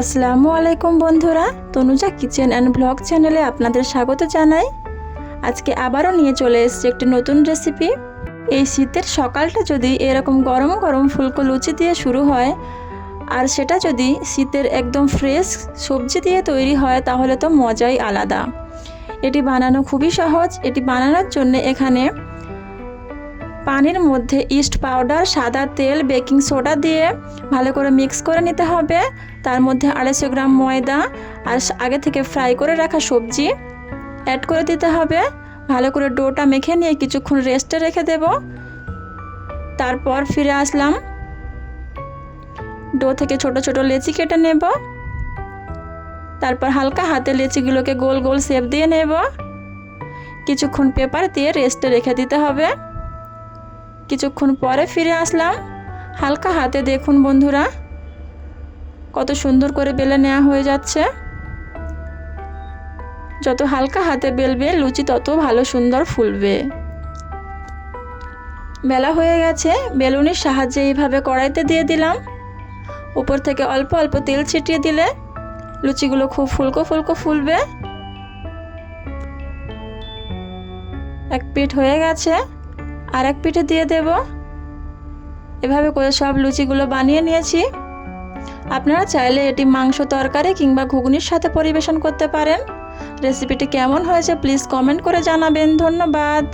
আসসালামু আলাইকুম বন্ধুরা, তনুজা কিচেন অ্যান্ড ব্লগ চ্যানেলে আপনাদের স্বাগত জানাই। আজকে আবারও নিয়ে চলে এসেছি একটি নতুন রেসিপি। এই শীতের সকালটা যদি এরকম গরম গরম ফুলকো লুচি দিয়ে শুরু হয়, আর সেটা যদি শীতের একদম ফ্রেশ সবজি দিয়ে তৈরি হয়, তাহলে তো মজাই আলাদা। এটি বানানো খুবই সহজ। এটি বানানোর জন্য এখানে পানির মধ্যে ইস্ট পাউডার, সাদা তেল, বেকিং সোডা দিয়ে ভালো করে মিক্স করে নিতে হবে। তার মধ্যে 250 গ্রাম ময়দা আর আগে থেকে ফ্রাই করে রাখা সবজি অ্যাড করে দিতে হবে। ভালো করে ডোটা মেখে নিয়ে কিছুক্ষণ রেস্টে রেখে দেব। তারপর ফিরে আসলাম, ডো থেকে ছোট ছোট লেচি কেটে নেব। তারপর হালকা হাতে লেচিগুলোকে গোল গোল শেপ দিয়ে নেব। কিছুক্ষণ পেপার দিয়ে রেস্টে রেখে দিতে হবে। কিছুক্ষণ পরে ফিরে আসলাম, হালকা হাতে দেখুন বন্ধুরা কত সুন্দর করে বেলে নেওয়া হয়ে যাচ্ছে। যত হালকা হাতে বেলবে লুচি তত ভালো সুন্দর ফুলবে। বেলা হয়ে গেছে, বেলুনির সাহায্যে এইভাবে কড়াইতে দিয়ে দিলাম। উপর থেকে অল্প অল্প তেল ছিটিয়ে দিলে লুচিগুলো খুব ফুলকো ফুলকো ফুলবে। এক পিঠ হয়ে গেছে, আর এক পিঠে দিয়ে দেব। এভাবে করে সব লুচিগুলো বানিয়ে নিয়েছি। আপনারা চাইলে এটি মাংস তরকারি কিংবা ঘুগনির সাথে পরিবেশন করতে পারেন। রেসিপিটি কেমন হয়েছে প্লিজ কমেন্ট করে জানাবেন। ধন্যবাদ।